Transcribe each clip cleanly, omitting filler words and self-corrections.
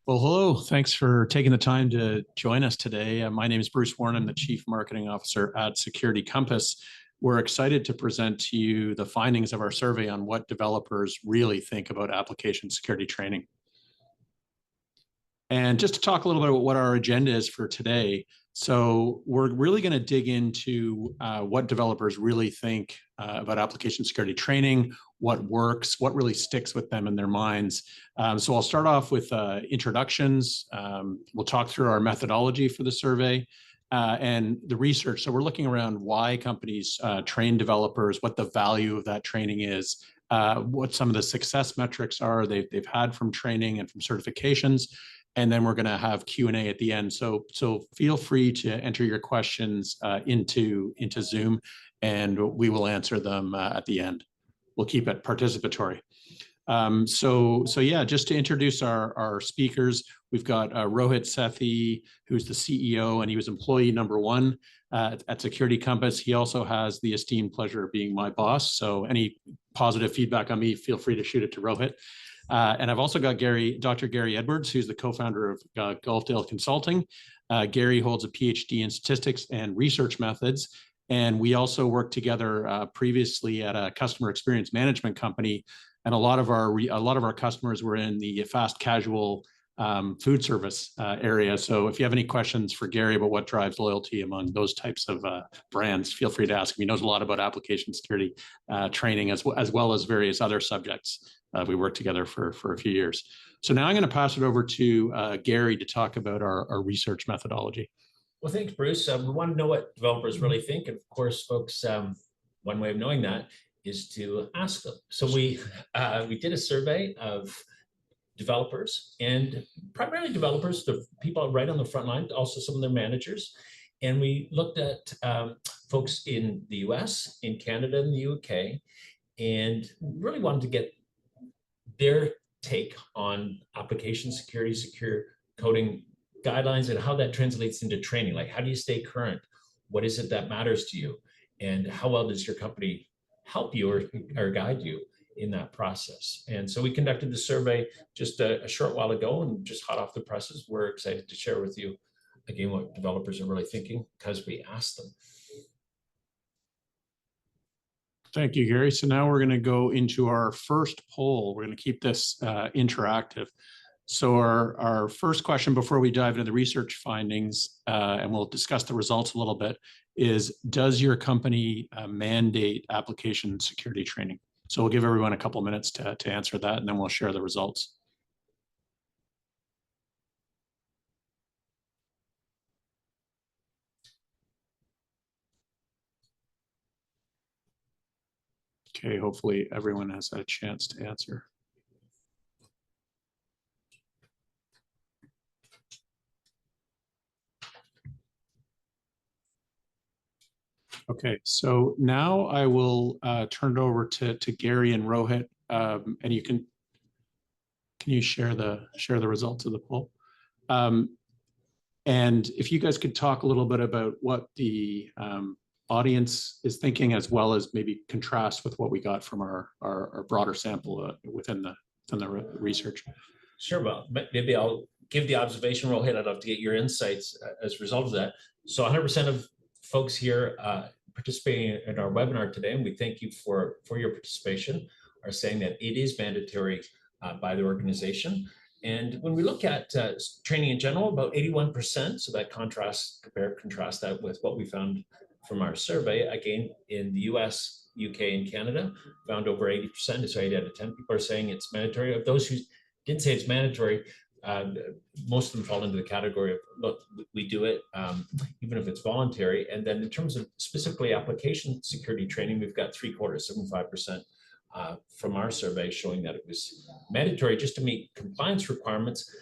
Well, hello. Thanks for taking the time to join us today. My name is Bruce Warren. I'm the Chief Marketing Officer at Security Compass. We're excited to present to you the findings of our survey on what developers really think about application security training. And just to talk a little bit about what our agenda is for today. So we're really going to dig into what developers really think about application security training, what works, what really sticks with them in their minds. So I'll start off with introductions. We'll talk through our methodology for the survey and the research. So we're looking around why companies train developers, what the value of that training is, what some of the success metrics are they've had from training and from certifications. And then we're going to have Q&A at the end. So feel free to enter your questions into Zoom, and we will answer them at the end. We'll keep it participatory. So yeah, just to introduce our speakers, we've got Roit Seth, who's the CEO, and he was employee number one at Security Compass. He also has the esteemed pleasure of being my boss. So any positive feedback on me, feel free to shoot it to Rohit. And I've also got Dr. Gary Edwards, who's the co-founder of Golfdale Consulting. Gary holds a PhD in statistics and research methods. And we also worked together previously at a customer experience management company. And a lot of our customers were in the fast casual food service area. So if you have any questions for Gary about what drives loyalty among those types of brands, feel free to ask him. He knows a lot about application security training as well as various other subjects. We worked together for a few years. So now I'm going to pass it over to Gary to talk about our research methodology. Well, thanks, Bruce. We want to know what developers really think. And of course, folks, one way of knowing that is to ask them. So we did a survey of developers, and primarily developers, the people right on the front line, also some of their managers. And we looked at folks in the US, in Canada, and the UK, and really wanted to get their take on application security, secure coding guidelines, and how that translates into training. Like, how do you stay current? What is it that matters to you? And how well does your company help you or guide you in that process? And so we conducted the survey just a short while ago, and just hot off the presses, we're excited to share with you, again, what developers are really thinking because we asked them. Thank you, Gary. So now we're going to go into our first poll. We're going to keep this interactive. So our first question before we dive into the research findings, and we'll discuss the results a little bit, is does your company mandate application security training? So we'll give everyone a couple minutes to answer that, and then we'll share the results. Okay, hopefully everyone has had a chance to answer. Okay, so now I will turn it over to Gary and Rohit, and you can you share the results of the poll? And if you guys could talk a little bit about what the audience is thinking, as well as maybe contrast with what we got from our broader sample within the research. Sure, well, maybe I'll give the observation, Rohit. I'd love to get your insights as a result of that. So 100% of folks here participating in our webinar today, and we thank you for your participation, are saying that it is mandatory by the organization. And when we look at training in general, about 81%, so that contrast that with what we found from our survey, again, in the US, UK, and Canada, found over 80%, so 8 out of 10 people are saying it's mandatory. Of those who didn't say it's mandatory, most of them fall into the category of, look, we do it, even if it's voluntary. And then in terms of specifically application security training, we've got 75%, 75% from our survey showing that it was mandatory just to meet compliance requirements.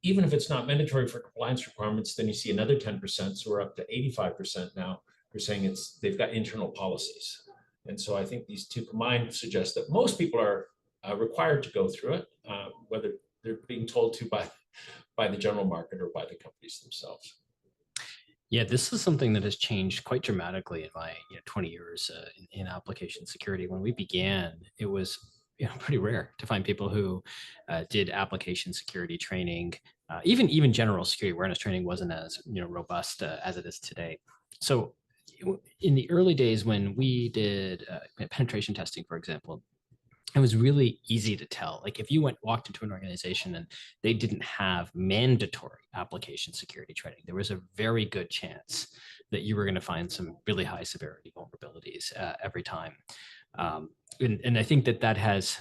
Even if it's not mandatory for compliance requirements, then you see another 10%, so we're up to 85% now. We're saying they've got internal policies. And so I think these two combined suggest that most people are required to go through it, whether they're being told to by the general market or by the companies themselves. Yeah, this is something that has changed quite dramatically in my 20 years in application security. When we began, it was pretty rare to find people who did application security training. Even general security awareness training wasn't as robust as it is today. So in the early days when we did penetration testing, for example, it was really easy to tell. Like if you walked into an organization and they didn't have mandatory application security training, there was a very good chance that you were going to find some really high severity vulnerabilities every time. And I think that has,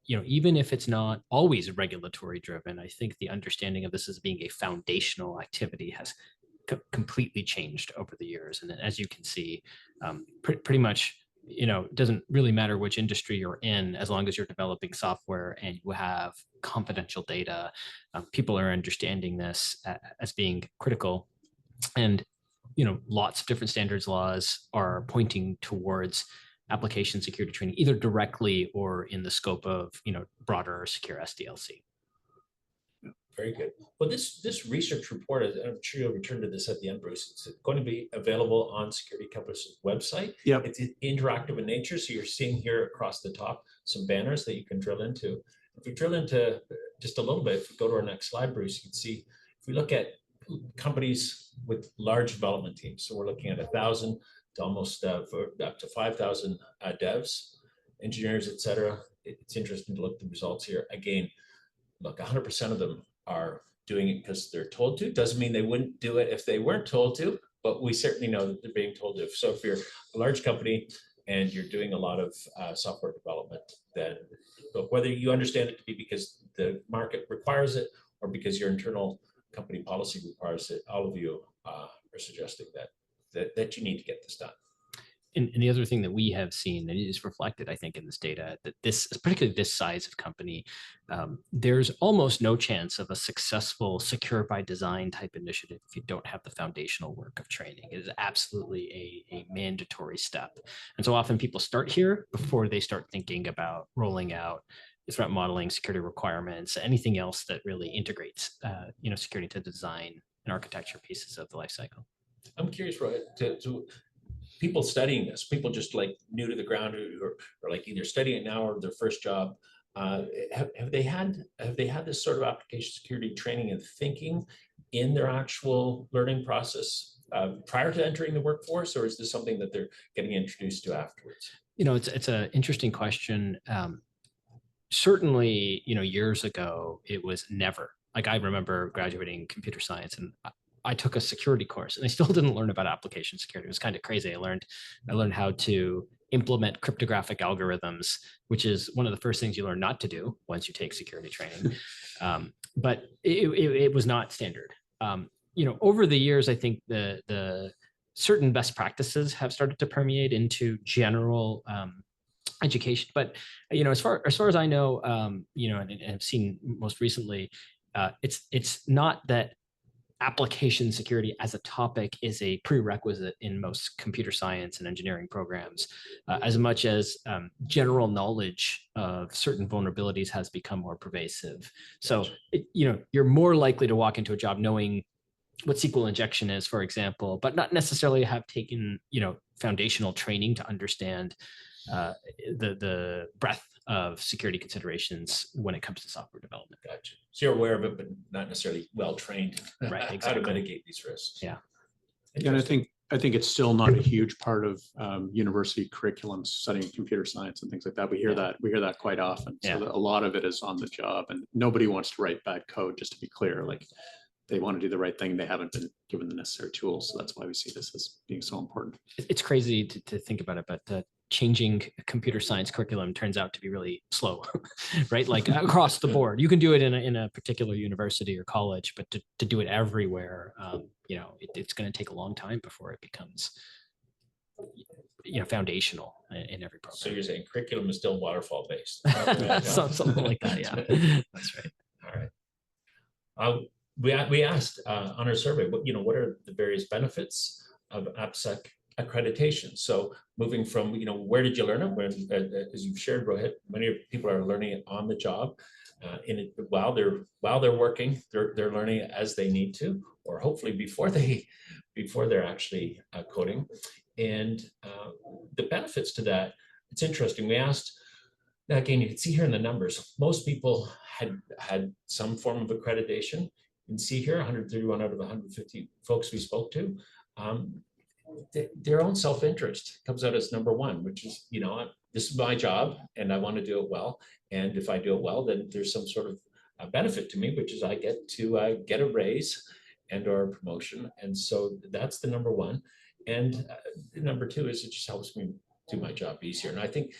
even if it's not always regulatory driven, I think the understanding of this as being a foundational activity has completely changed over the years. And as you can see, pretty much, it doesn't really matter which industry you're in, as long as you're developing software and you have confidential data, people are understanding this as being critical. And, lots of different standards laws are pointing towards application security training, either directly or in the scope of, broader secure SDLC. Very good. Well, this research report, I'm sure you'll return to this at the end, Bruce. It's going to be available on Security Compass's website. Yep. It's interactive in nature, so you're seeing here across the top some banners that you can drill into. If we drill into just a little bit, if we go to our next slide, Bruce, you can see if we look at companies with large development teams. So we're looking at 1,000 to almost up to 5,000 devs, engineers, et cetera. It's interesting to look at the results here. Again, look, 100% of them are doing it because they're told to. Doesn't mean they wouldn't do it if they weren't told to, but we certainly know that they're being told to. So if you're a large company and you're doing a lot of software development, then look, whether you understand it to be because the market requires it or because your internal company policy requires it, all of you are suggesting that you need to get this done. And the other thing that we have seen that is reflected, I think, in this data, that particularly this size of company, there's almost no chance of a successful secure by design type initiative if you don't have the foundational work of training. It is absolutely a mandatory step. And so often people start here before they start thinking about rolling out threat modeling, security requirements, anything else that really integrates, security to the design and architecture pieces of the life cycle. I'm curious, Roit, to people studying this, people just like new to the ground or like either studying it now or their first job, have they had this sort of application security training and thinking in their actual learning process prior to entering the workforce, or is this something that they're getting introduced to afterwards? It's an interesting question. Certainly, years ago, it was never. Like I remember graduating computer science and I took a security course and I still didn't learn about application security. It was kind of crazy. I learned how to implement cryptographic algorithms, which is one of the first things you learn not to do once you take security training. But it was not standard. Over the years, I think the certain best practices have started to permeate into general education. But as far as I know, and have seen most recently, it's not that application security as a topic is a prerequisite in most computer science and engineering programs, as much as general knowledge of certain vulnerabilities has become more pervasive. So, you're more likely to walk into a job knowing what SQL injection is, for example, but not necessarily have taken, foundational training to understand the breadth of security considerations when it comes to software development. Gotcha. So you're aware of it, but not necessarily well trained. Right. Exactly. How to mitigate these risks. Yeah. And I think it's still not a huge part of university curriculums studying computer science and things like that. We hear that quite often. So a lot of it is on the job, and nobody wants to write bad code. Just to be clear, like they want to do the right thing. They haven't been given the necessary tools. So that's why we see this as being so important. It's crazy to think about it, but changing computer science curriculum turns out to be really slow, right? Like across the board, you can do it in a particular university or college, but to do it everywhere, it's going to take a long time before it becomes, foundational in every program. So you're saying curriculum is still waterfall based. Something like that. Yeah, that's right. All right. We asked on our survey, what are the various benefits of AppSec accreditation? So moving from, where did you learn it? As you've shared, Rohit, many people are learning it on the job. While they're working, they're learning it as they need to, or hopefully before they're actually coding. And the benefits to that, it's interesting. We asked Now, again, you can see here in the numbers, most people had some form of accreditation. You can see here 131 out of 150 folks we spoke to. Their own self-interest comes out as number one, which is, this is my job and I want to do it well. And if I do it well, then there's some sort of benefit to me, which is I get to get a raise and or a promotion. And so that's the number one. And number two is it just helps me do my job easier. And I think,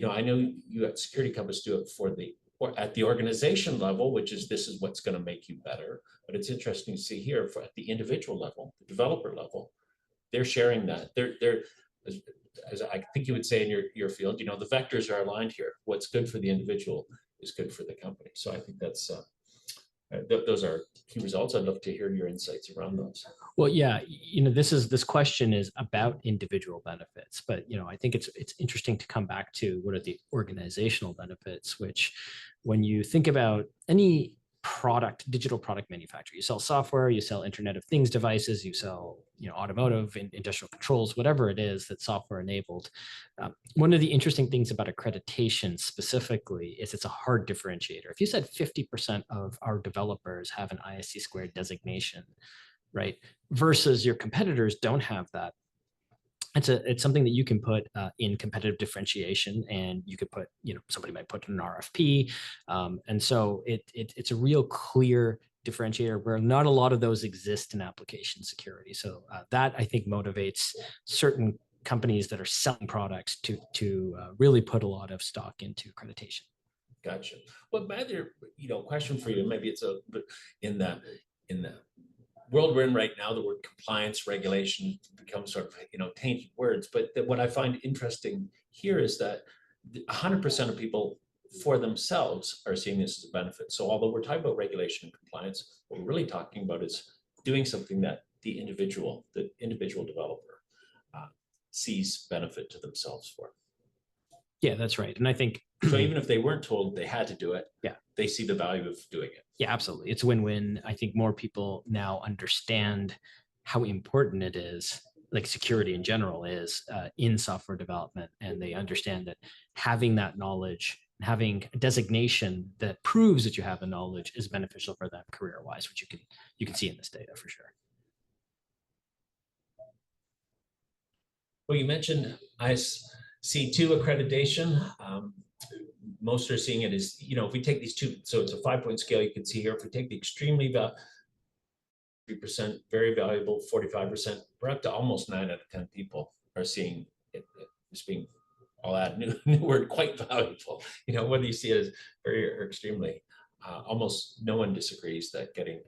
I know you at Security Compass do it at the organization level, which is this is what's going to make you better. But it's interesting to see here at the individual level, the developer level, they're sharing that. They're as I think you would say in your field, the vectors are aligned here. What's good for the individual is good for the company. So I think that's those are key results. I'd love to hear your insights around those. Well, yeah, this question is about individual benefits, but I think it's interesting to come back to what are the organizational benefits, which when you think about any digital product manufacturer, you sell software, you sell Internet of Things devices, you sell automotive and industrial controls, whatever it is that's software enabled. One of the interesting things about accreditation specifically is it's a hard differentiator. If you said 50% of our developers have an ISC² designation, right, versus your competitors don't have that, it's something that you can put in competitive differentiation, and you could put, somebody might put in an RFP. And so it's a real clear differentiator where not a lot of those exist in application security. So that I think motivates certain companies that are selling products to really put a lot of stock into accreditation. Gotcha. Well, my other, question for you, maybe it's in the world we're in right now, the word compliance, regulation becomes sort of, tainted words. But what I find interesting here is that 100% of people for themselves are seeing this as a benefit. So although we're talking about regulation and compliance, what we're really talking about is doing something that the individual developer sees benefit to themselves for. Yeah, that's right. And I think so even if they weren't told they had to do it, yeah, they see the value of doing it. Yeah, absolutely. It's win-win. I think more people now understand how important it is, like security in general is in software development. And they understand that having that knowledge, having a designation that proves that you have the knowledge is beneficial for them career-wise, which you can see in this data for sure. Well, you mentioned ISC² accreditation. Most are seeing it as, if we take these two, so it's a 5-point scale, you can see here, if we take the extremely 3% very valuable, 45%, we're up to almost 9 out of 10 people are seeing it as being, I'll add new word, quite valuable. Whether you see it as very or extremely, almost no one disagrees that getting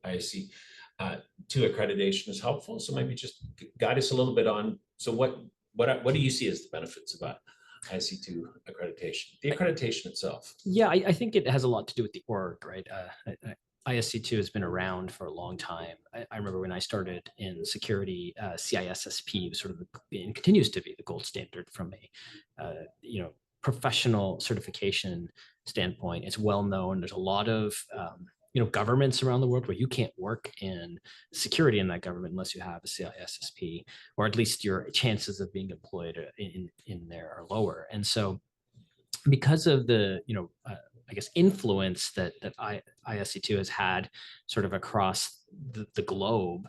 ISC² accreditation is helpful. So maybe just guide us a little bit on, so what do you see as the benefits about ISC² accreditation, the accreditation itself? Yeah, I think it has a lot to do with the org, right? ISC² has been around for a long time. I remember when I started in security, CISSP was sort of and continues to be the gold standard from a professional certification standpoint. It's well known. There's a lot of governments around the world where you can't work in security in that government unless you have a CISSP, or at least your chances of being employed in there are lower. And so because of the, I guess, influence that ISC² has had sort of across the globe,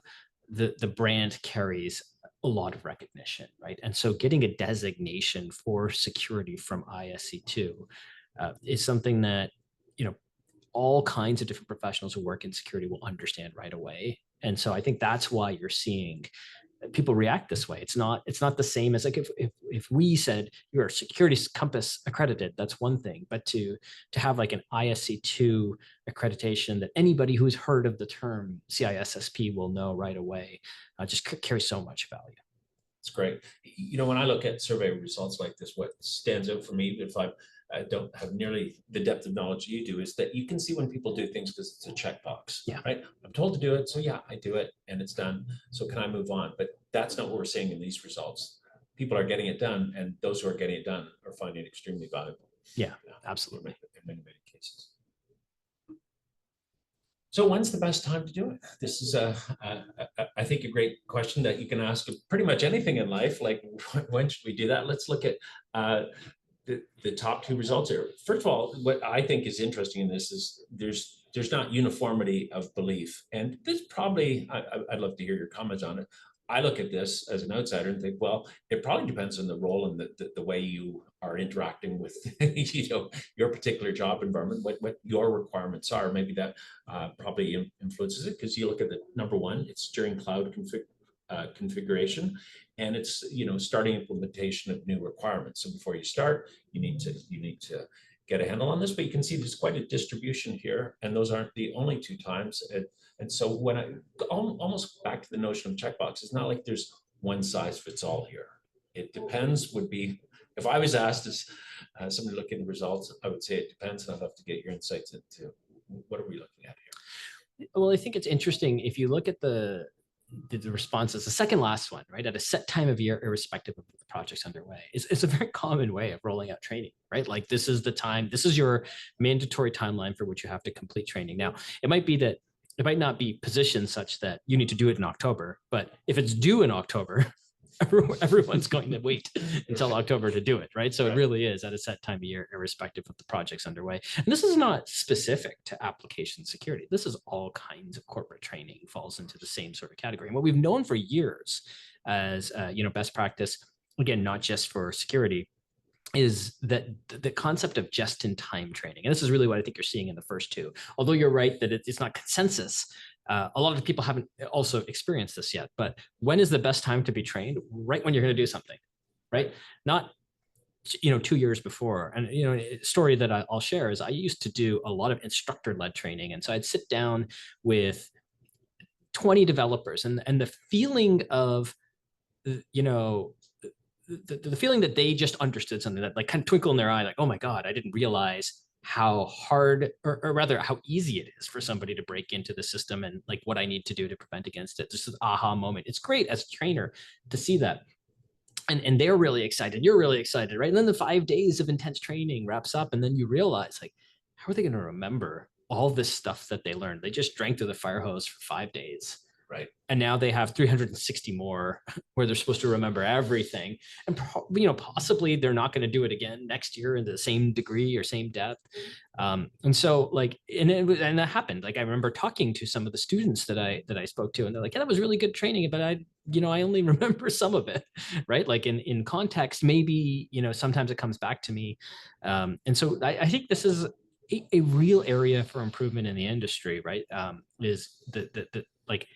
the brand carries a lot of recognition, right? And so getting a designation for security from ISC² is something that, all kinds of different professionals who work in security will understand right away. And so I think that's why you're seeing people react this way. It's not the same as like if we said you're Security Compass accredited, that's one thing, but to have like an ISC² accreditation that anybody who's heard of the term CISSP will know right away, just carries so much value. It's great. When I look at survey results like this, what stands out for me, if I don't have nearly the depth of knowledge you do, is that you can see when people do things because it's a checkbox, right? I'm told to do it, so yeah, I do it and it's done. So can I move on? But that's not what we're seeing in these results. People are getting it done, and those who are getting it done are finding it extremely valuable. Yeah, absolutely. In many cases. So when's the best time to do it? This is I think a great question that you can ask of pretty much anything in life. Like, when should we do that? Let's look at the top two results here. First of all, what I think is interesting in this is there's not uniformity of belief, and this probably I'd love to hear your comments on it. I look at this as an outsider and think, well, it probably depends on the role and the way you are interacting with your particular job environment, what your requirements are. Maybe that probably influences it, because you look at the number one, it's during cloud configuration, and it's starting implementation of new requirements. So before you start, you need to get a handle on this, but you can see there's quite a distribution here, and those aren't the only two times. And so when I almost back to the notion of checkbox, it's not like there's one size fits all here. It depends would be, if I was asked as somebody looking at the results, I would say it depends, and I'd love to get your insights into what are we looking at here. Well, I think it's interesting if you look at the responses, the second last one, right, at a set time of year, irrespective of the project's underway. It's a very common way of rolling out training, right? Like this is the time, this is your mandatory timeline for which you have to complete training. Now, it might be that it might not be positioned such that you need to do it in October, but if it's due in October, everyone's going to wait until October to do it, right? So it really is at a set time of year, irrespective of the project's underway. And this is not specific to application security. This is all kinds of corporate training falls into the same sort of category. And what we've known for years as best practice, again, not just for security, is that the concept of just-in-time training. And this is really what I think you're seeing in the first two. Although you're right that it's not consensus, a lot of people haven't also experienced this yet. But when is the best time to be trained? Right when you're going to do something, right? Not 2 years before. And a story that I'll share is I used to do a lot of instructor-led training, and so I'd sit down with 20 developers, and the feeling of the feeling that they just understood something, that like kind of twinkle in their eye, like, oh my God, I didn't realize how hard, or rather how easy it is for somebody to break into the system, and like what I need to do to prevent against it. Just an aha moment. It's great as a trainer to see that. And they're really excited. You're really excited, right? And then the 5 days of intense training wraps up, and then you realize, like, how are they going to remember all this stuff that they learned? They just drank through the fire hose for 5 days. Right. And now they have 360 more where they're supposed to remember everything. And possibly they're not going to do it again next year in the same degree or same depth. And so like, and that happened. Like I remember talking to some of the students that I spoke to, and they're like, yeah, that was really good training, but I only remember some of it, right? Like in context, maybe, sometimes it comes back to me. And so I think this is a real area for improvement in the industry, right? Is the like,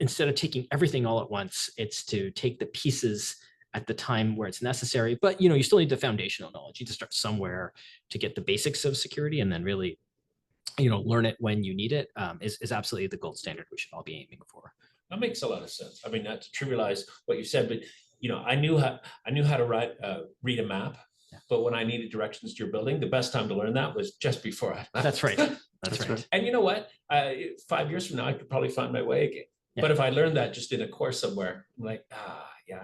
instead of taking everything all at once, it's to take the pieces at the time where it's necessary. But you still need the foundational knowledge. You need to start somewhere to get the basics of security, and then really, learn it when you need it. Is absolutely the gold standard we should all be aiming for. That makes a lot of sense. I mean, not to trivialize what you said, but I knew how to read a map. Yeah. But when I needed directions to your building, the best time to learn that was just before I left. That's right. That's right. And you know what? 5 years from now, I could probably find my way again. Yeah. But if I learned that just in a course somewhere, I'm like, yeah,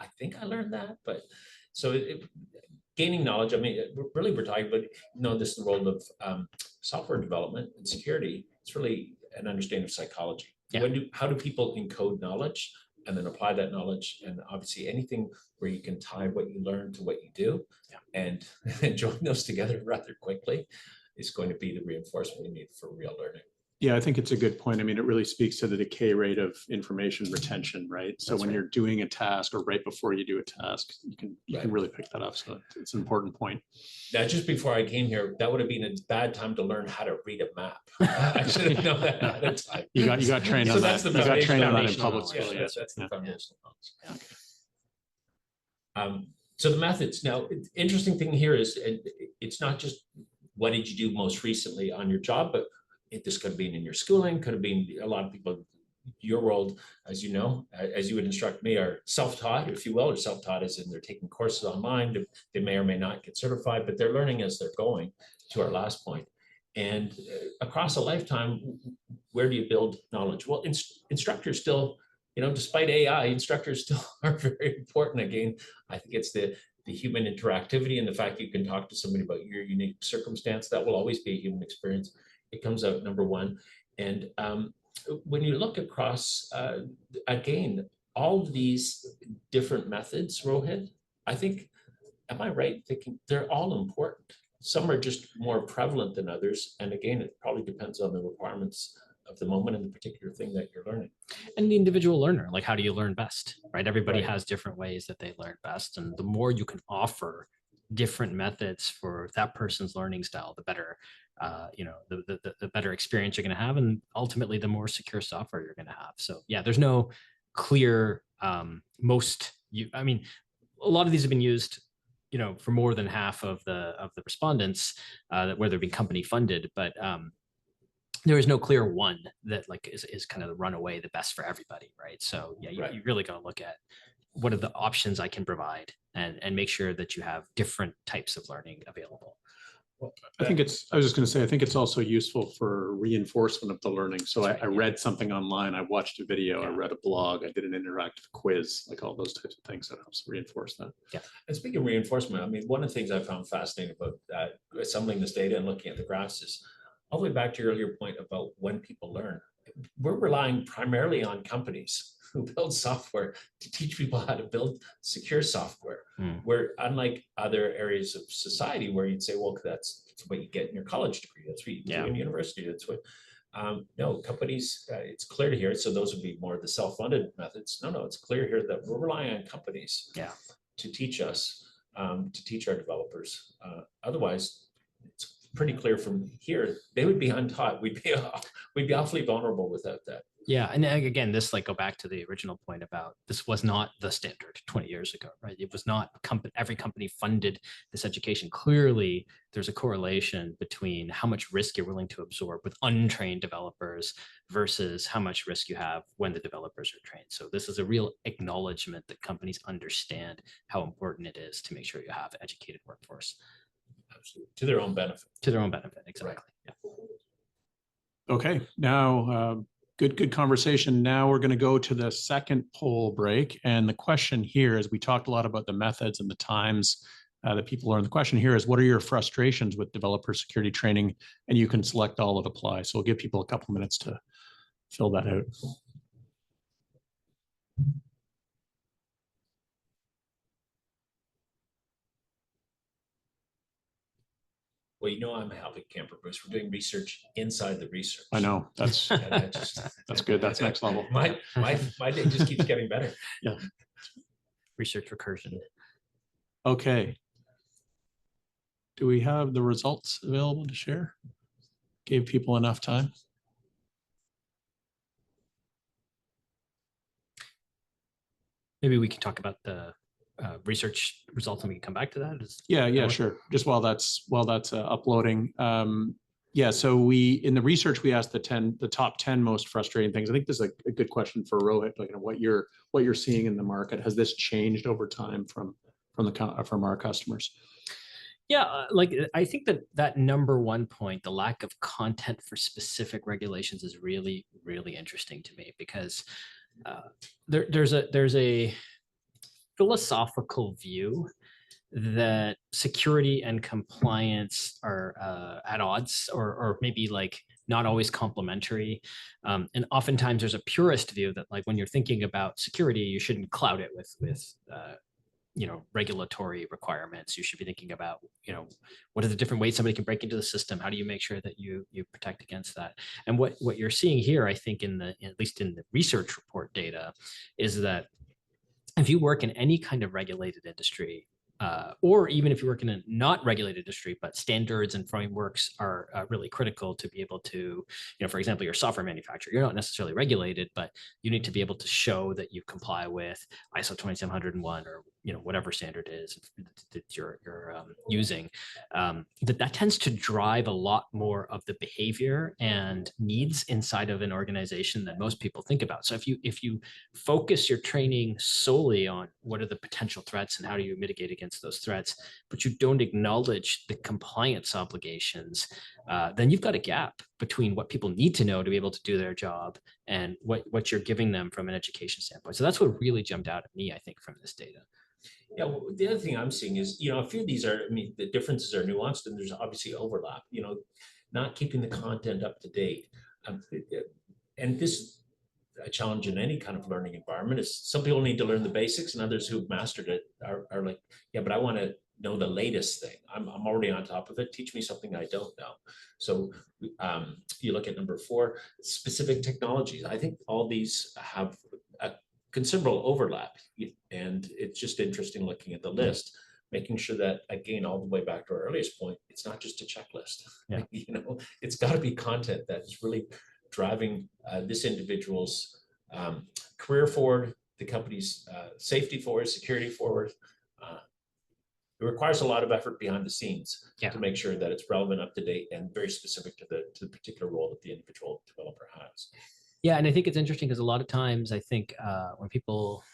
I think I learned that. But so gaining knowledge, I mean, we're talking about, this is the role of software development and security. It's really an understanding of psychology. Yeah. How do people encode knowledge and then apply that knowledge? And obviously anything where you can tie what you learn to what you do, yeah, and join those together rather quickly is going to be the reinforcement we need for real learning. Yeah, I think it's a good point. I mean, it really speaks to the decay rate of information retention, right? So when you're doing a task or right before you do a task, you can really pick that up. So it's an important point. Now, just before I came here, that would have been a bad time to learn how to read a map. I should have known that ahead of time. You got trained on that. You got trained on that in public school. That's the foundational knowledge. Yeah. So the methods. Now, interesting thing here is it's not just what did you do most recently on your job, but this could have been in your schooling, could have been a lot of people, your world, as you know, as you would instruct me, are self-taught, if you will, or self-taught as in they're taking courses online. They may or may not get certified, but they're learning as they're going, to our last point. And across a lifetime, where do you build knowledge? Well, instructors still, despite AI, instructors still are very important. Again, I think it's the human interactivity and the fact you can talk to somebody about your unique circumstance. That will always be a human experience. It comes out number one. And when you look across, again, all of these different methods, Rohit, I think am I right thinking they're all important? Some are just more prevalent than others. And again, it probably depends on the requirements of the moment and the particular thing that you're learning. And the individual learner, like how do you learn best, right? Everybody Right. has different ways that they learn best. And the more you can offer different methods for that person's learning style, the better, the better experience you're going to have. And ultimately, the more secure software you're going to have. So yeah, there's no clear, a lot of these have been used, for more than half of the respondents, where they've been company funded, but there is no clear one that like is kind of the runaway the best for everybody, right? So yeah, you really got to look at what are the options I can provide and make sure that you have different types of learning available. I was just going to say, I think it's also useful for reinforcement of the learning. So I read something online, I watched a video, I read a blog, I did an interactive quiz, like all those types of things that helps reinforce that. Yeah. And speaking of reinforcement, I mean, one of the things I found fascinating about assembling this data and looking at the graphs is all the way back to your earlier point about when people learn. We're relying primarily on companies who build software to teach people how to build secure software. Where unlike other areas of society where you'd say, well, that's what you get in your college degree, that's what you do in university, that's what, no, companies, it's clear to hear, so those would be more the self-funded methods. No, it's clear here that we're relying on companies to teach us, to teach our developers. Otherwise, it's pretty clear from here, they would be untaught. We'd be awfully vulnerable without that. Yeah, and again, this like go back to the original point about this was not the standard 20 years ago, right? It was not every company funded this education. Clearly, there's a correlation between how much risk you're willing to absorb with untrained developers versus how much risk you have when the developers are trained. So this is a real acknowledgement that companies understand how important it is to make sure you have an educated workforce. Absolutely. To their own benefit. To their own benefit, exactly. Right. Yeah. Okay, now good conversation. Now we're going to go to the second poll break. And the question here is, we talked a lot about the methods and the times that people learn. The question here is, what are your frustrations with developer security training? And you can select all that apply. So we'll give people a couple minutes to fill that out. Well, I'm a happy camper, Bruce. We're doing research inside the research. I know, that's good. That's next level. My day just keeps getting better. Yeah. Research recursion. Okay. Do we have the results available to share? Gave people enough time? Maybe we can talk about the research results and we can come back to that. Yeah, sure. Just while that's uploading. So in the research, we asked the top 10 most frustrating things. I think this is a good question for Rohit, like what you're seeing in the market. Has this changed over time from our customers? Yeah, I think that number one point, the lack of content for specific regulations, is really, really interesting to me, because there's a philosophical view that security and compliance are at odds, or maybe like not always complementary. And oftentimes there's a purist view that like when you're thinking about security, you shouldn't cloud it with regulatory requirements. You should be thinking about, what are the different ways somebody can break into the system? How do you make sure that you protect against that? And what you're seeing here, I think at least in the research report data, is that if you work in any kind of regulated industry, or even if you work in a not regulated industry, but standards and frameworks are really critical to be able to, for example, you're a software manufacturer, you're not necessarily regulated, but you need to be able to show that you comply with ISO 27001 or whatever standard is that you're using. That tends to drive a lot more of the behavior and needs inside of an organization than most people think about. So if you focus your training solely on what are the potential threats and how do you mitigate against those threats, but you don't acknowledge the compliance obligations, then you've got a gap between what people need to know to be able to do their job and what you're giving them from an education standpoint. So that's what really jumped out at me, I think, from this data. Yeah, well, the other thing I'm seeing is, a few of these are, the differences are nuanced and there's obviously overlap, not keeping the content up to date. And this a challenge in any kind of learning environment is some people need to learn the basics and others who've mastered it are like, yeah, but I want to know the latest thing. I'm already on top of it. Teach me something I don't know. So you look at number 4, specific technologies. I think all these have a considerable overlap, and it's just interesting looking at the list, making sure that, again, all the way back to our earliest point, it's not just a checklist. Yeah. It's got to be content that's really driving this individual's career forward, the company's safety forward, security forward. It requires a lot of effort behind the scenes to make sure that it's relevant, up to date, and very specific to the particular role that the individual developer has. Yeah, and I think it's interesting because a lot of times I think when people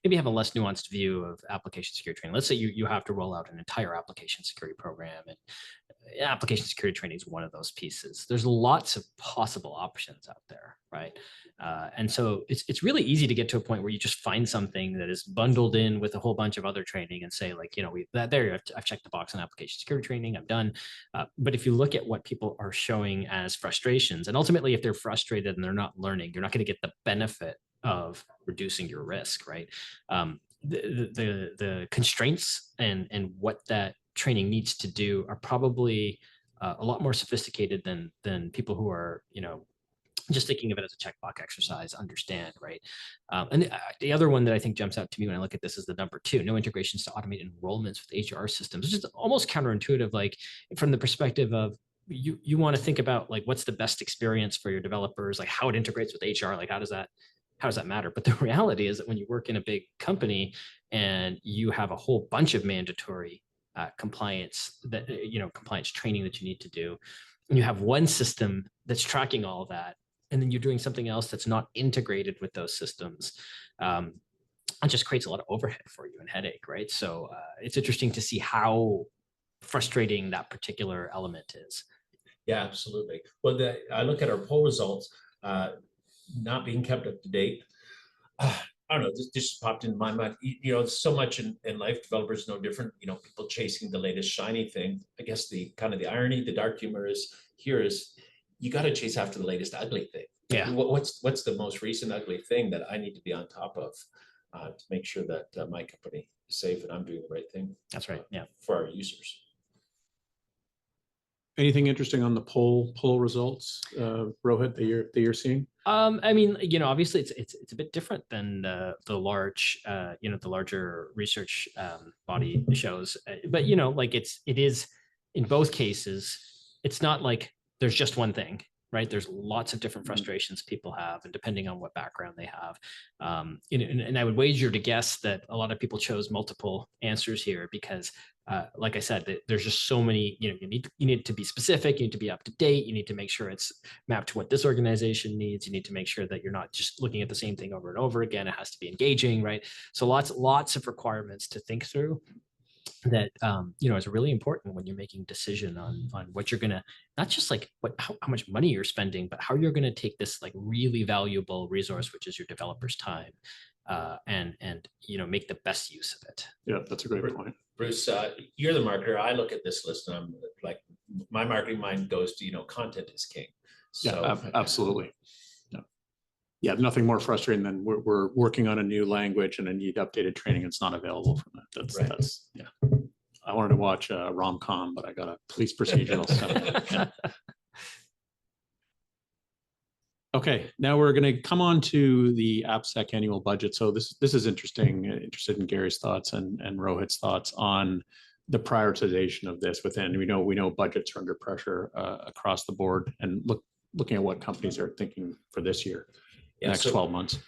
maybe have a less nuanced view of application security training, let's say you have to roll out an entire application security program, and application security training is one of those pieces. There's lots of possible options out there, right? And so it's really easy to get to a point where you just find something that is bundled in with a whole bunch of other training and say, like, I've checked the box on application security training, I'm done. But if you look at what people are showing as frustrations, and ultimately if they're frustrated and they're not learning, you're not going to get the benefit of reducing your risk, right? The constraints and what that training needs to do are probably a lot more sophisticated than people who are, just thinking of it as a checkbox exercise understand, right? And the other one that I think jumps out to me when I look at this is the number 2, no integrations to automate enrollments with HR systems. It's just almost counterintuitive, like from the perspective of you want to think about like what's the best experience for your developers, like how it integrates with HR, like how does that matter? But the reality is that when you work in a big company and you have a whole bunch of mandatory compliance training that you need to do, and you have one system that's tracking all of that, and then you're doing something else that's not integrated with those systems, it just creates a lot of overhead for you and headache, right? So it's interesting to see how frustrating that particular element is. Yeah, absolutely. Well, I look at our poll results, not being kept up to date. I don't know, this just popped into my mind. So much in life, developers no different, people chasing the latest shiny thing. I guess the irony, the dark humor is you got to chase after the latest ugly thing. Yeah. What's the most recent ugly thing that I need to be on top of to make sure that my company is safe and I'm doing the right thing? That's right. Yeah. For our users. Anything interesting on the poll results, Rohit, that you're seeing? I mean, obviously it's a bit different than the larger research body shows, but it is in both cases. It's not like there's just one thing, right? There's lots of different frustrations people have, and depending on what background they have, and I would wager to guess that a lot of people chose multiple answers here because, like I said, there's just so many. You need to be specific. You need to be up to date. You need to make sure it's mapped to what this organization needs. You need to make sure that you're not just looking at the same thing over and over again. It has to be engaging, right? So lots of requirements to think through. That is really important when you're making a decision on what you're gonna, not just like how much money you're spending, but how you're gonna take this like really valuable resource, which is your developer's time, and make the best use of it. Yeah, that's a great point. Bruce, you're the marketer. I look at this list and I'm like, my marketing mind goes to content is king. So, yeah, absolutely. Yeah, nothing more frustrating than we're working on a new language and I need updated training. It's not available from that. That's yeah. I wanted to watch a rom-com, but I got a police procedural stuff. Yeah. Okay, now we're going to come on to the AppSec annual budget. So this is interesting. Interested in Gary's thoughts and Rohit's thoughts on the prioritization of this within. We know budgets are under pressure across the board, and looking at what companies are thinking for this year. Yeah, next 12 months.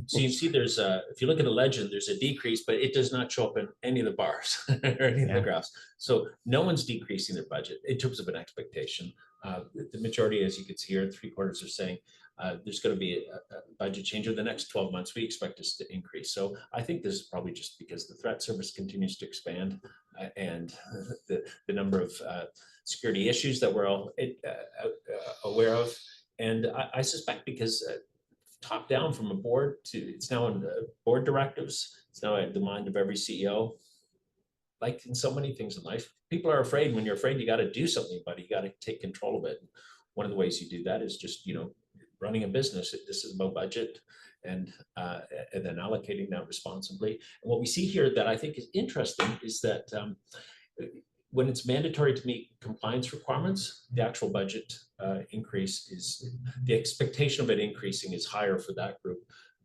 So you see there's if you look at the legend, there's a decrease, but it does not show up in any of the bars or any of the graphs. So no one's decreasing their budget in terms of an expectation. The majority, as you can see here, 3/4 are saying there's going to be a budget change over the next 12 months. We expect this to increase. So I think this is probably just because the threat service continues to expand and the number of security issues that we're all aware of. And I suspect because top down from a board it's now in board directives. It's now at the mind of every CEO. Like in so many things in life, people are afraid. When you're afraid, you got to do something about it. You got to take control of it. One of the ways you do that is just, running a business. This is about budget and then allocating that responsibly. And what we see here that I think is interesting is that when it's mandatory to meet compliance requirements, the actual budget increase is, the expectation of it increasing is higher for that group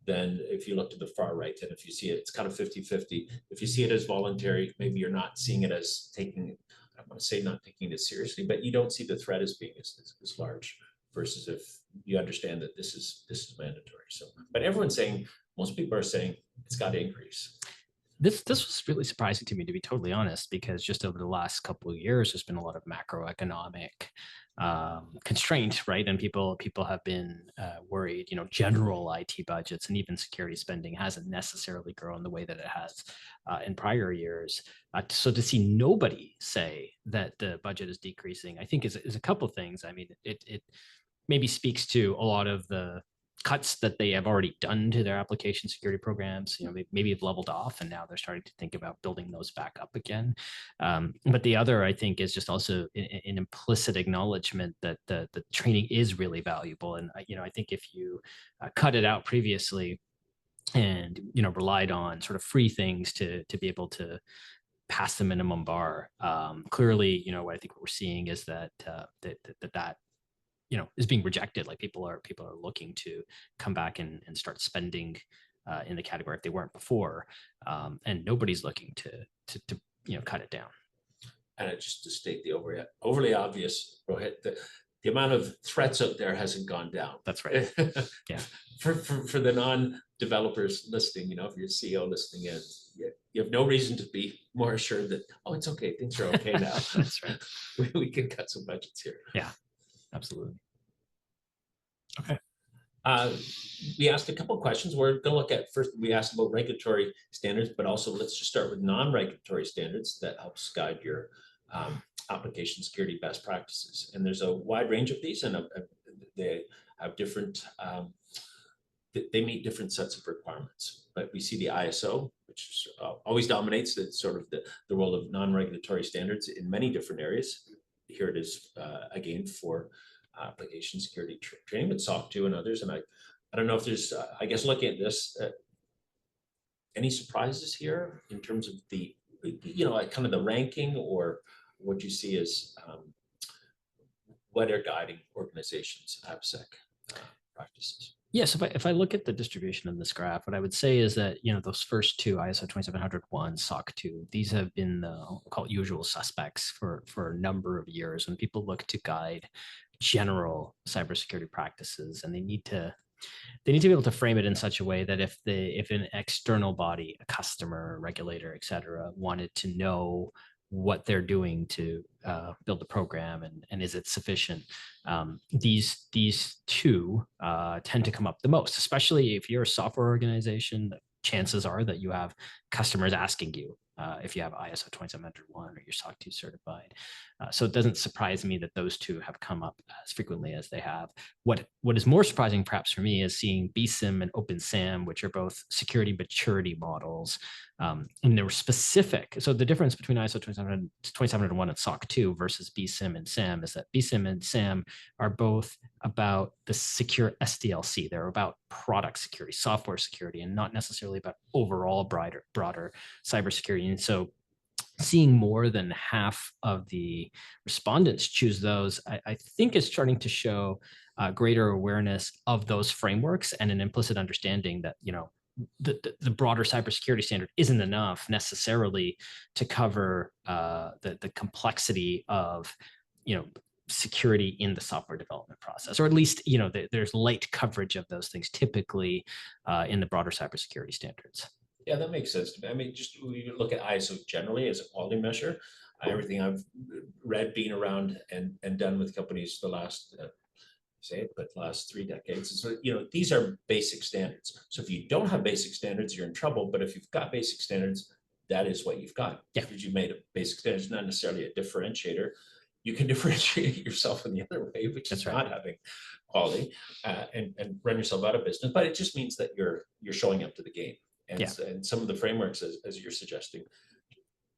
than if you look to the far right. And if you see it, it's kind of 50-50. If you see it as voluntary, maybe you're not seeing it as taking, I don't want to say not taking it seriously, but you don't see the threat as being as large versus if you understand that this is mandatory. So, but everyone's saying, most people are saying it's got to increase. This was really surprising to me, to be totally honest, because just over the last couple of years, there's been a lot of macroeconomic constraint, right? And people have been worried. General IT budgets and even security spending hasn't necessarily grown the way that it has in prior years. So to see nobody say that the budget is decreasing, I think is a couple of things. I mean, it maybe speaks to a lot of the cuts that they have already done to their application security programs. Maybe have leveled off, and now they're starting to think about building those back up again. But the other, I think, is just also an implicit acknowledgement that the training is really valuable. And I think if you cut it out previously and relied on sort of free things to be able to pass the minimum bar, clearly, what I think what we're seeing is that that is being rejected. Like people are looking to come back and start spending in the category if they weren't before, and nobody's looking to cut it down. And just to state the overly obvious, Rohit, the amount of threats out there hasn't gone down. That's right. Yeah. For the non-developers listening, if you're CEO listening in, you have no reason to be more assured that, oh, it's okay, things are okay now. That's right. We can cut some budgets here. Yeah. Absolutely. Okay. We asked a couple of questions. We're going to look at, first, we asked about regulatory standards, but also let's just start with non-regulatory standards that helps guide your application security best practices. And there's a wide range of these, and they have different, they meet different sets of requirements. But we see the ISO, which always dominates the sort of the role of non-regulatory standards in many different areas. Here it is again for application security training with SOC 2 and others. And I don't know if there's, I guess looking at this, any surprises here in terms of the, kind of the ranking, or what you see as what are guiding organizations, AppSec practices? Yes, if I look at the distribution in this graph, what I would say is that, those first two, ISO 27001, SOC 2, these have been the, I'll call it usual suspects for a number of years when people look to guide general cybersecurity practices, and they need to be able to frame it in such a way that if an external body, a customer, regulator, et cetera, wanted to know what they're doing to build the program and is it sufficient, these two tend to come up the most, especially if you're a software organization. Chances are that you have customers asking you if you have ISO 27001 or you're SOC 2 certified. So it doesn't surprise me that those two have come up as frequently as they have. What is more surprising perhaps for me is seeing BSIM and OpenSAM, which are both security maturity models. And they were specific. So the difference between ISO 27001 and SOC 2 versus BSIM and SAM is that BSIM and SAM are both about the secure SDLC. They're about product security, software security, and not necessarily about overall broader cybersecurity. And so seeing more than half of the respondents choose those, I think is starting to show greater awareness of those frameworks and an implicit understanding that, the broader cybersecurity standard isn't enough necessarily to cover the complexity of, security in the software development process, or at least, there's light coverage of those things typically in the broader cybersecurity standards. Yeah, that makes sense to me. I mean, just we look at ISO generally as a quality measure. Everything I've read, being around and done with companies the last, last 3 decades. So, these are basic standards. So if you don't have basic standards, you're in trouble. But if you've got basic standards, that is what you've got. Yeah. Because you made a basic standards, not necessarily a differentiator. You can differentiate yourself in the other way, which is not having quality and run yourself out of business. But it just means that you're showing up to the game. And some of the frameworks, as you're suggesting,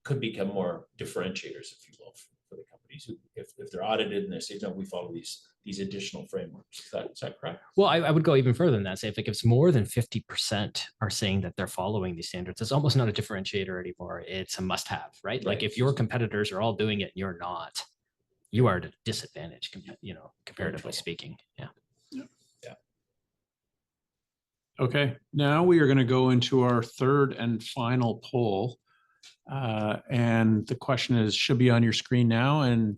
could become more differentiators, if you will, for the company. companies who, if they're audited and they say, no, we follow these additional frameworks. Is that correct? Well, I would go even further than that. Say if it's more than 50% are saying that they're following these standards, it's almost not a differentiator anymore. It's a must-have, right? Like if your competitors are all doing it and you're not, you are at a disadvantage, comparatively speaking. Yeah. Okay, now we are going to go into our third and final poll. And the question should be on your screen now and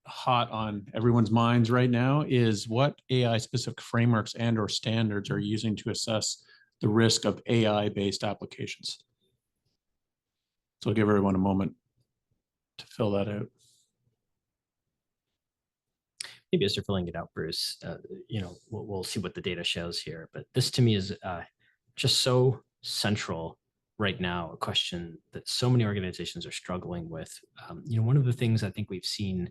hot on everyone's minds right now is what AI specific frameworks and or standards are you using to assess the risk of AI based applications? So I'll give everyone a moment to fill that out. Maybe as they're filling it out, Bruce, we'll see what the data shows here. But this to me is just so central right now, a question that so many organizations are struggling with. One of the things I think we've seen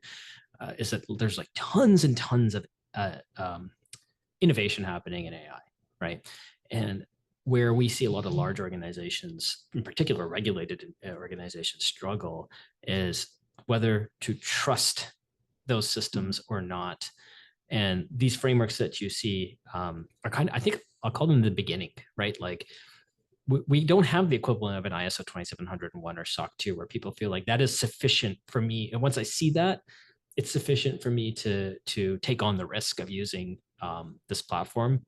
is that there's like tons and tons of innovation happening in AI, right? And where we see a lot of large organizations, in particular regulated organizations, struggle is whether to trust those systems or not. And these frameworks that you see are kind of, I think I'll call them the beginning, right? Like we don't have the equivalent of an ISO 27001 or SOC 2 where people feel like that is sufficient for me. And once I see that, it's sufficient for me to take on the risk of using this platform.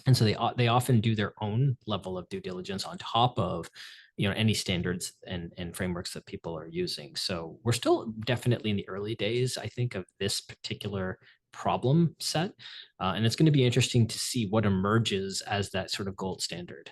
And so they often do their own level of due diligence on top of any standards and frameworks that people are using. So we're still definitely in the early days, I think, of this particular problem set. And it's going to be interesting to see what emerges as that sort of gold standard.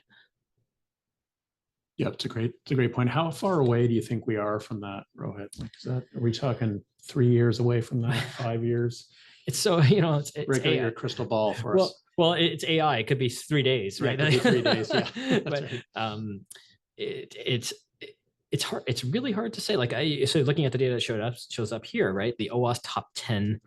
Yeah, it's a great point. How far away do you think we are from that, Rohit? Like, are we talking 3 years away from that, 5 years? It's so, it's break out your crystal ball for us. Well, it's AI. It could be 3 days, right? Yeah, it could be 3 days. Yeah, but right. It's hard. It's really hard to say. So looking at the data that shows up here, right? The OWASP top 10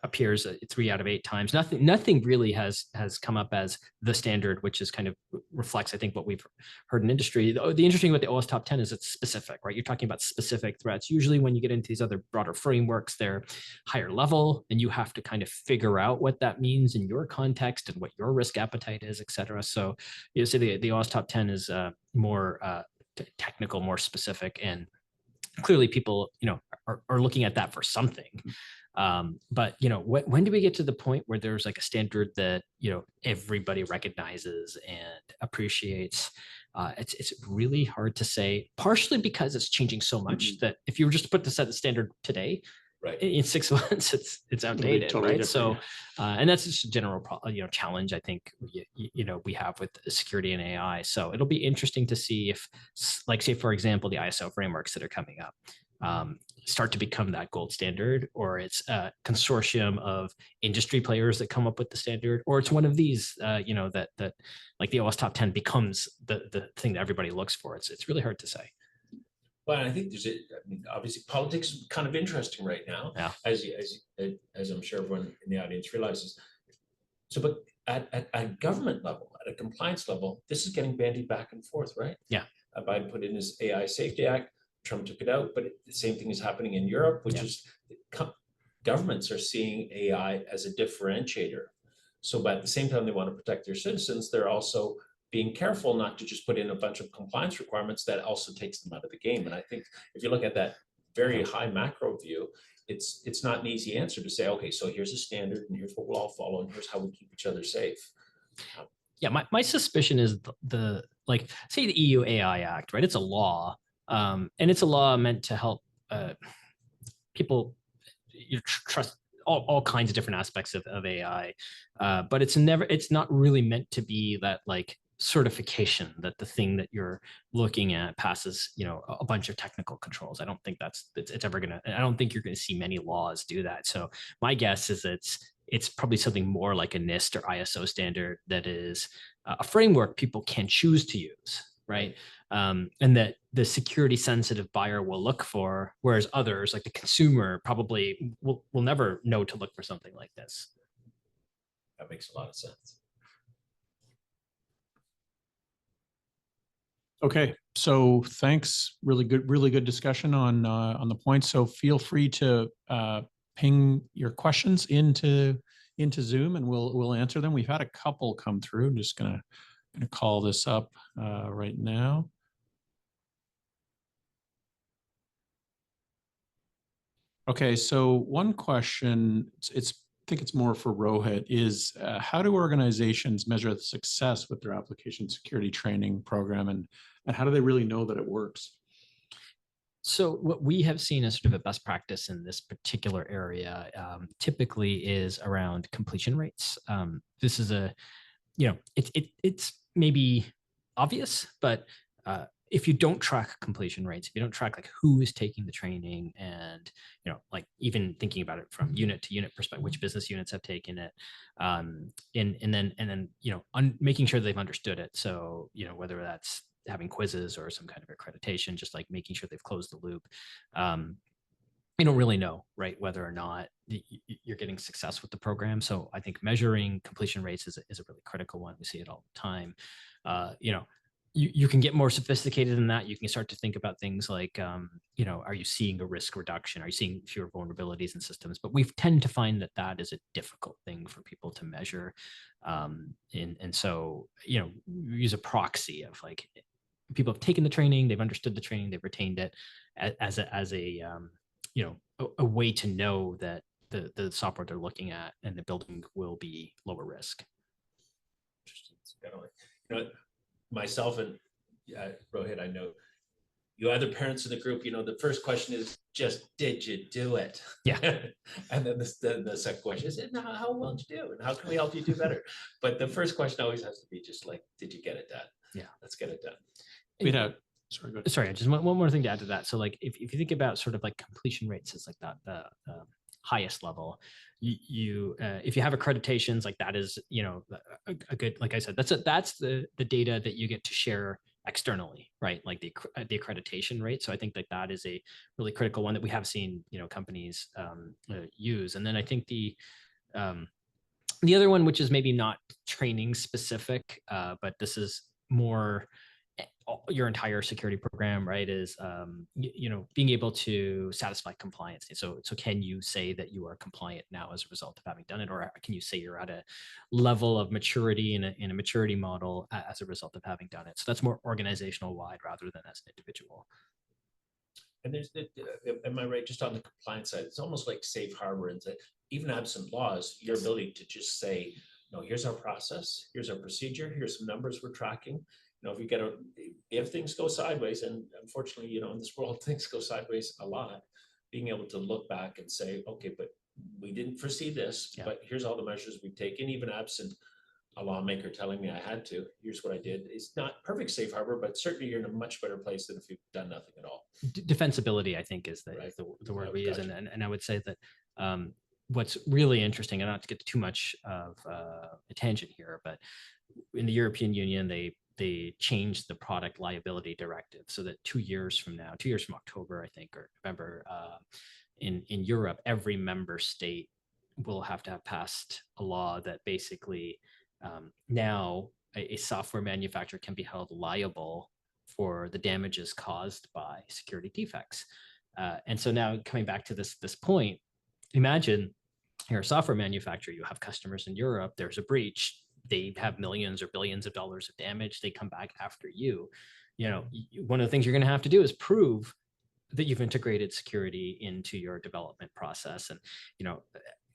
appears 3 out of 8 times. Nothing really has come up as the standard, which is kind of reflects, I think, what we've heard in industry. The interesting about the OWASP top 10 is it's specific, right? You're talking about specific threats. Usually when you get into these other broader frameworks, they're higher level and you have to kind of figure out what that means in your context and what your risk appetite is, et cetera. So you say the OWASP top 10 is more technical, more specific, and clearly people, are looking at that for something. But when do we get to the point where there's like a standard that everybody recognizes and appreciates? It's really hard to say, partially because it's changing so much that if you were just to put this at the standard today, right, in 6 months it's outdated, totally right? So and that's just a general challenge I think we have with security and AI. So it'll be interesting to see if, like, say for example, the ISO frameworks that are coming up start to become that gold standard, or it's a consortium of industry players that come up with the standard, or it's one of these, that like the OWASP top 10 becomes the thing that everybody looks for. It's really hard to say. Well, I think obviously politics is kind of interesting right now, as I'm sure everyone in the audience realizes. So, but at a government level, at a compliance level, this is getting bandied back and forth, right? Yeah. Biden put in his AI Safety Act. Trump took it out, but the same thing is happening in Europe, which is governments are seeing AI as a differentiator. So, but at the same time, they want to protect their citizens. They're also being careful not to just put in a bunch of compliance requirements that also takes them out of the game. And I think if you look at that very high macro view, it's not an easy answer to say, okay, so here's a standard and here's what we'll all follow and here's how we keep each other safe. Yeah, my suspicion is the like, say the EU AI Act, right? It's a law. And it's a law meant to help people trust all kinds of different aspects of AI, but it's not really meant to be that like certification that the thing that you're looking at passes, a bunch of technical controls. I don't think it's ever gonna. I don't think you're gonna see many laws do that. So my guess is it's probably something more like a NIST or ISO standard that is a framework people can choose to use, right? And that the security sensitive buyer will look for, whereas others, like the consumer, probably will never know to look for something like this. That makes a lot of sense. Okay, so thanks. Really good discussion on the points. So feel free to ping your questions into Zoom, and we'll answer them. We've had a couple come through. I'm just gonna call this up right now. Okay, so one question, I think it's more for Rohit, is how do organizations measure the success with their application security training program, and how do they really know that it works? So what we have seen as sort of a best practice in this particular area typically is around completion rates. This is it's maybe obvious, but if you don't track completion rates, if you don't track like who is taking the training, and like even thinking about it from unit to unit perspective, which business units have taken it, and then making sure they've understood it. So whether that's having quizzes or some kind of accreditation, just like making sure they've closed the loop. You don't really know, right, whether or not you're getting success with the program. So I think measuring completion rates is a really critical one. We see it all the time. You can get more sophisticated than that. You can start to think about things like, are you seeing a risk reduction? Are you seeing fewer vulnerabilities in systems? But we tend to find that that is a difficult thing for people to measure. And so, we use a proxy of like, people have taken the training, they've understood the training, they've retained it as a way to know that the software they're looking at and the building will be lower risk. Interesting. Myself and Rohit, I know you other parents in the group, the first question is just, did you do it? Yeah. And then the second question is, now how well did you do? And how can we help you do better? But the first question always has to be just like, did you get it done? Yeah. Let's get it done. Sorry, just one more thing to add to that. So like, if you think about sort of like completion rates as like that, the highest level, if you have accreditations, like that is, a good, like I said, that's the data that you get to share externally, right? Like the accreditation rate. So I think that is a really critical one that we have seen, companies use. And then I think the other one, which is maybe not training specific, but this is more your entire security program, right, is being able to satisfy compliance. So can you say that you are compliant now as a result of having done it, or can you say you're at a level of maturity in a maturity model as a result of having done it? So that's more organizational wide rather than as an individual. And there's am I right, just on the compliance side, it's almost like safe harbor, and that even absent laws, your ability to just say, no, here's our process, here's our procedure, here's some numbers we're tracking. If things go sideways, and unfortunately, in this world, things go sideways a lot, being able to look back and say, okay, but we didn't foresee this, but here's all the measures we've taken, even absent a lawmaker telling me I had to, here's what I did. It's not perfect safe harbor, but certainly you're in a much better place than if you've done nothing at all. Defensibility, I think, is the word we use. And I would say that what's really interesting, and not to get too much of a tangent here, but in the European Union, they changed the product liability directive so that 2 years from October, I think, or November, in Europe, every member state will have to have passed a law that basically now a software manufacturer can be held liable for the damages caused by security defects. And so now coming back to this point, imagine you're a software manufacturer, you have customers in Europe, there's a breach, they have millions or billions of dollars of damage, they come back after you. One of the things you're going to have to do is prove that you've integrated security into your development process. And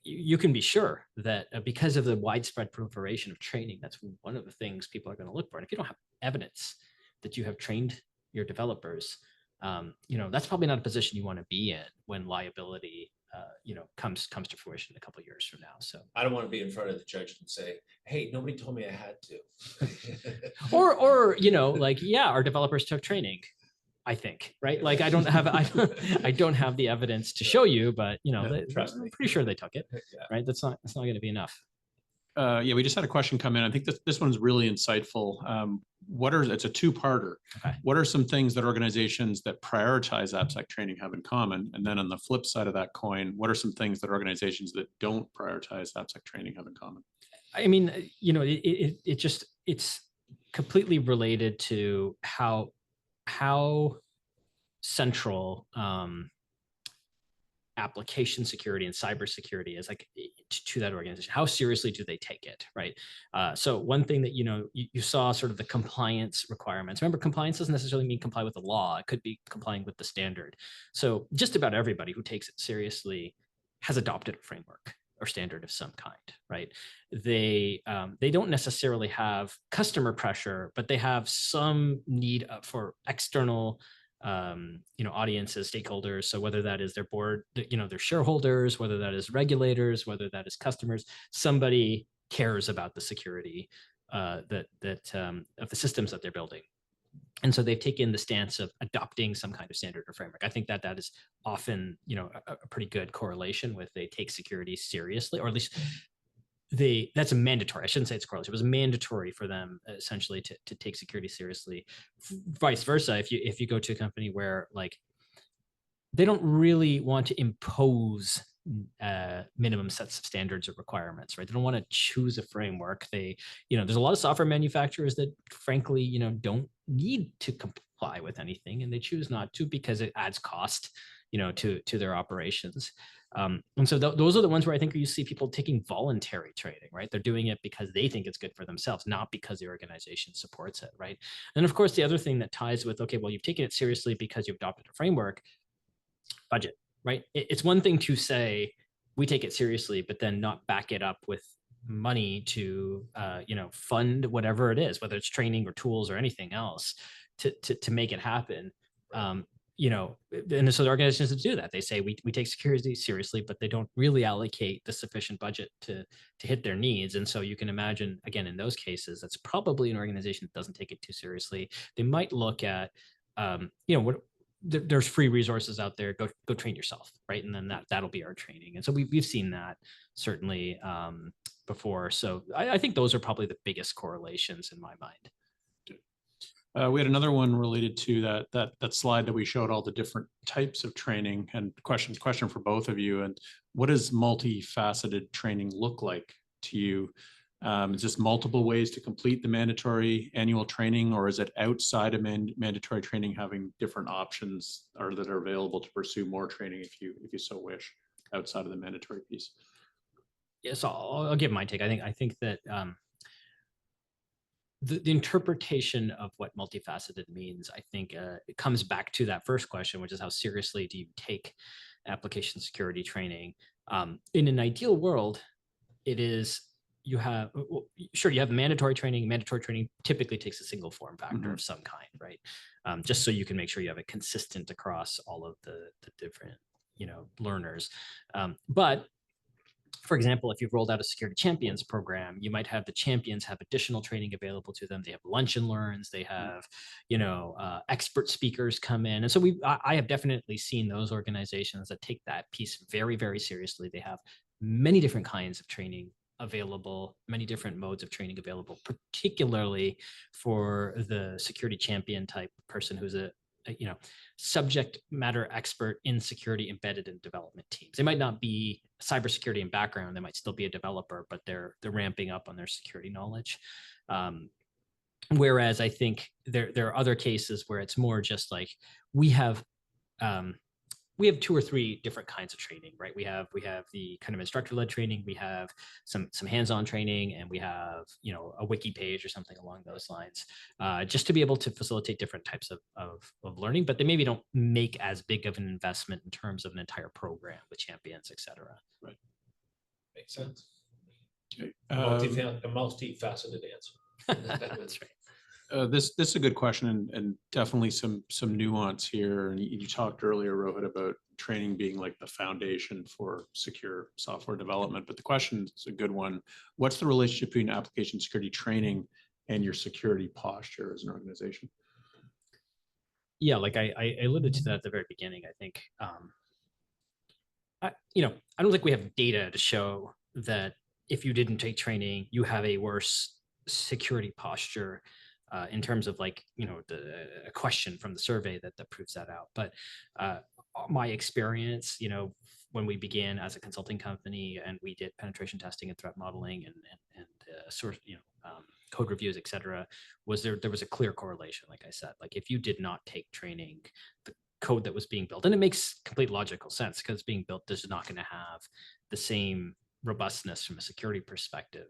you can be sure that because of the widespread proliferation of training, that's one of the things people are going to look for. And if you don't have evidence that you have trained your developers, that's probably not a position you want to be in when liability comes to fruition a couple of years from now. So I don't want to be in front of the judge and say, hey, nobody told me I had to. or our developers took training, I think, right? Like I don't have the evidence to show you, but I'm pretty sure they took it, right? That's not going to be enough. We just had a question come in. I think this one's really insightful. It's a two-parter. Okay. What are some things that organizations that prioritize AppSec training have in common? And then on the flip side of that coin, what are some things that organizations that don't prioritize AppSec training have in common? I mean, it's completely related to how how central application security and cybersecurity is like to that organization. How seriously do they take it, right? So one thing that you saw sort of the compliance requirements. Remember, compliance doesn't necessarily mean comply with the law. It could be complying with the standard. So just about everybody who takes it seriously has adopted a framework or standard of some kind, right? They don't necessarily have customer pressure, but they have some need for external audiences, stakeholders. So whether that is their board, their shareholders, whether that is regulators, whether that is customers, somebody cares about the security of the systems that they're building. And so they've taken the stance of adopting some kind of standard or framework. I think that is often, a pretty good correlation with they take security seriously, or at least that's a mandatory. I shouldn't say it's correlation. It was mandatory for them essentially to take security seriously. Vice versa, if you go to a company where like they don't really want to impose minimum sets of standards or requirements, right? They don't want to choose a framework. There's a lot of software manufacturers that frankly, don't need to comply with anything, and they choose not to because it adds cost, to their operations. And so those are the ones where I think you see people taking voluntary training, right? They're doing it because they think it's good for themselves, not because the organization supports it, right? And of course, the other thing that ties with, okay, well, you've taken it seriously because you've adopted a framework, budget, right? It's one thing to say, we take it seriously, but then not back it up with money to, fund whatever it is, whether it's training or tools or anything else to make it happen. And so the organizations that do that, they say we take security seriously, but they don't really allocate the sufficient budget to hit their needs. And so you can imagine, again, in those cases, that's probably an organization that doesn't take it too seriously. They might look at, there's free resources out there. Go train yourself, right? And then that'll be our training. And so we've seen that certainly before. So I think those are probably the biggest correlations in my mind. We had another one related to that slide that we showed all the different types of training, and question for both of you. And what does multifaceted training look like to you? Is this multiple ways to complete the mandatory annual training, or is it outside of mandatory training having different options or that are available to pursue more training if you so wish outside of the mandatory piece? Yes, I'll give my take. I think that the interpretation of what multifaceted means, I think it comes back to that first question, which is how seriously do you take application security training? In an ideal world, it is you have mandatory training. Mandatory training typically takes a single form factor of some kind, right? Just so you can make sure you have it consistent across all of the different learners. But for example, if you've rolled out a security champions program, you might have the champions have additional training available to them. They have lunch and learns. They have, expert speakers come in. And so I have definitely seen those organizations that take that piece very, very seriously. They have many different kinds of training available, many different modes of training available, particularly for the security champion type person who's a subject matter expert in security embedded in development teams. They might not be cybersecurity in background. They might still be a developer, but they're ramping up on their security knowledge. Whereas I think there are other cases where it's more just like we have 2 or 3 different kinds of training, right? We have the kind of instructor-led training, we have some hands-on training, and we have a wiki page or something along those lines, just to be able to facilitate different types of learning. But they maybe don't make as big of an investment in terms of an entire program with champions, et cetera. Right. Makes sense. Okay. A multifaceted answer. That's right. This is a good question, and definitely some nuance here. And you talked earlier, Rohit, about training being like the foundation for secure software development. But the question is a good one. What's the relationship between application security training and your security posture as an organization? Yeah, like I alluded to that at the very beginning. I think I don't think we have data to show that if you didn't take training, you have a worse security posture. In terms of a question from the survey that proves that out. But my experience, when we began as a consulting company and we did penetration testing and threat modeling and code reviews, et cetera, was there was a clear correlation. Like I said, like if you did not take training, the code that was being built, and it makes complete logical sense because it's being built is not going to have the same robustness from a security perspective.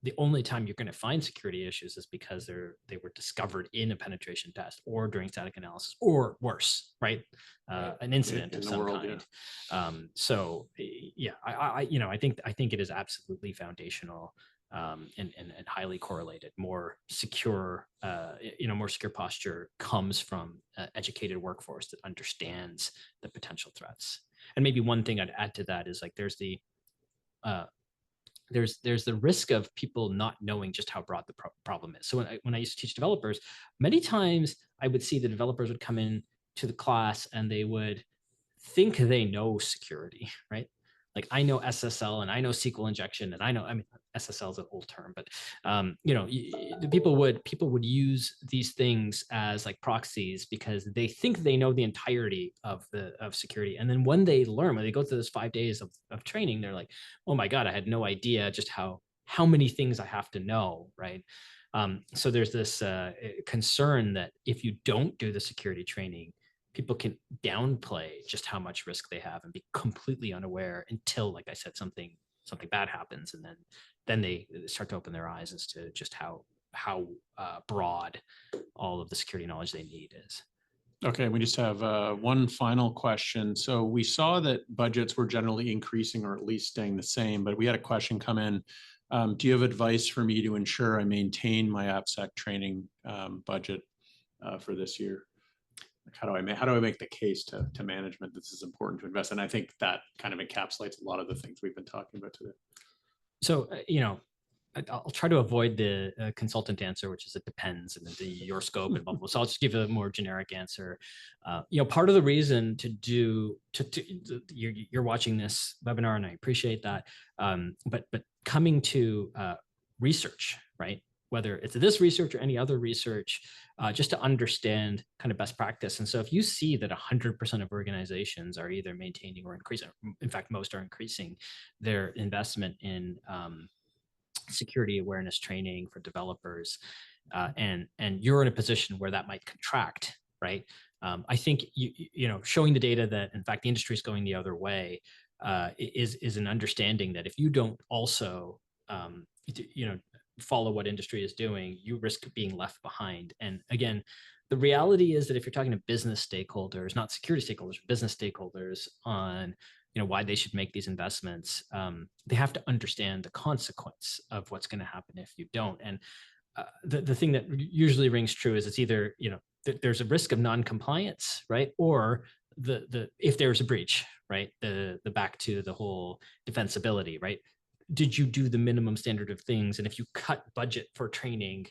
The only time you're going to find security issues is because they were discovered in a penetration test or during static analysis, or worse, right? An incident of some kind. Yeah. So yeah, I think it is absolutely foundational and highly correlated. More secure, more secure posture comes from an educated workforce that understands the potential threats. And maybe one thing I'd add to that is like there's the risk of people not knowing just how broad the problem is. So when I used to teach developers, many times I would see the developers would come in to the class and they would think they know security, right? Like I know SSL and I know SQL injection and I mean, SSL is an old term, but the people would use these things as like proxies because they think they know the entirety of security. And then when they go through those 5 days of training, they're like, oh my God, I had no idea just how many things I have to know, right? So there's this concern that if you don't do the security training, people can downplay just how much risk they have and be completely unaware until, like I said, something bad happens, and then they start to open their eyes as to just how broad all of the security knowledge they need is. Okay, we just have one final question. So we saw that budgets were generally increasing or at least staying the same, but we had a question come in. Do you have advice for me to ensure I maintain my AppSec training budget for this year? How do I make the case to management that this is important to invest? And I think that kind of encapsulates a lot of the things we've been talking about today. So, I'll try to avoid the consultant answer, which is it depends and your scope and blah, blah, blah. So I'll just give a more generic answer. Part of the reason you're watching this webinar, and I appreciate that. But coming to research, right? Whether it's this research or any other research, just to understand kind of best practice. And so if you see that 100% of organizations are either maintaining or increasing, in fact, most are increasing their investment in security awareness training for developers, and you're in a position where that might contract, right? I think, showing the data that, in fact, the industry is going the other way is an understanding that if you don't also, follow what industry is doing, you risk being left behind. And again, the reality is that if you're talking to business stakeholders, not security stakeholders, business stakeholders on why they should make these investments, they have to understand the consequence of what's going to happen if you don't. And the thing that usually rings true is it's either there's a risk of non-compliance, right, or if there's a breach, right, the back to the whole defensibility, right? Did you do the minimum standard of things? And if you cut budget for training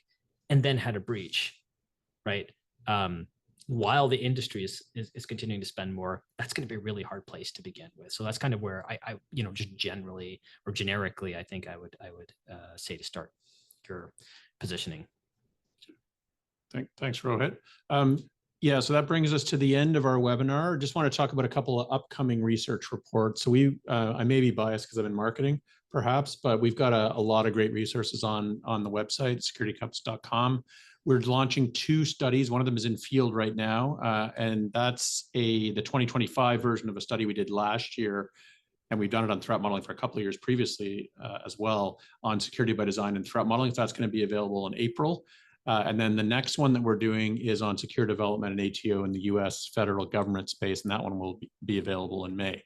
and then had a breach, right? While the industry is continuing to spend more, that's going to be a really hard place to begin with. So that's kind of where I just generally or generically, I think I would say to start your positioning. Thanks, Rohit. Yeah, so that brings us to the end of our webinar. Just want to talk about a couple of upcoming research reports. So I may be biased because I'm in marketing, perhaps, but we've got a lot of great resources on the website, securitycompass.com. We're launching 2 studies. One of them is in field right now, and that's the 2025 version of a study we did last year. And we've done it on threat modeling for a couple of years previously as well on security by design and threat modeling. So that's going to be available in April. And then the next one that we're doing is on secure development and ATO in the US federal government space, and that one will be available in May.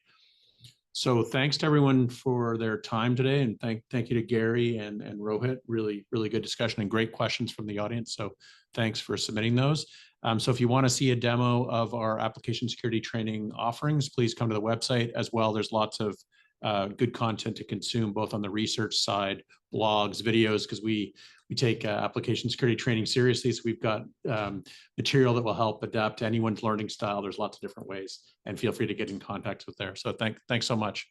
So thanks to everyone for their time today, and thank you to Gary and Rohit. Really, really good discussion and great questions from the audience. So thanks for submitting those. So if you want to see a demo of our application security training offerings, please come to the website as well. There's lots of good content to consume, both on the research side, blogs, videos, because we take application security training seriously. So we've got material that will help adapt to anyone's learning style. There's lots of different ways, and feel free to get in contact with there. So thanks so much.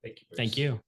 Thank you. Thank you.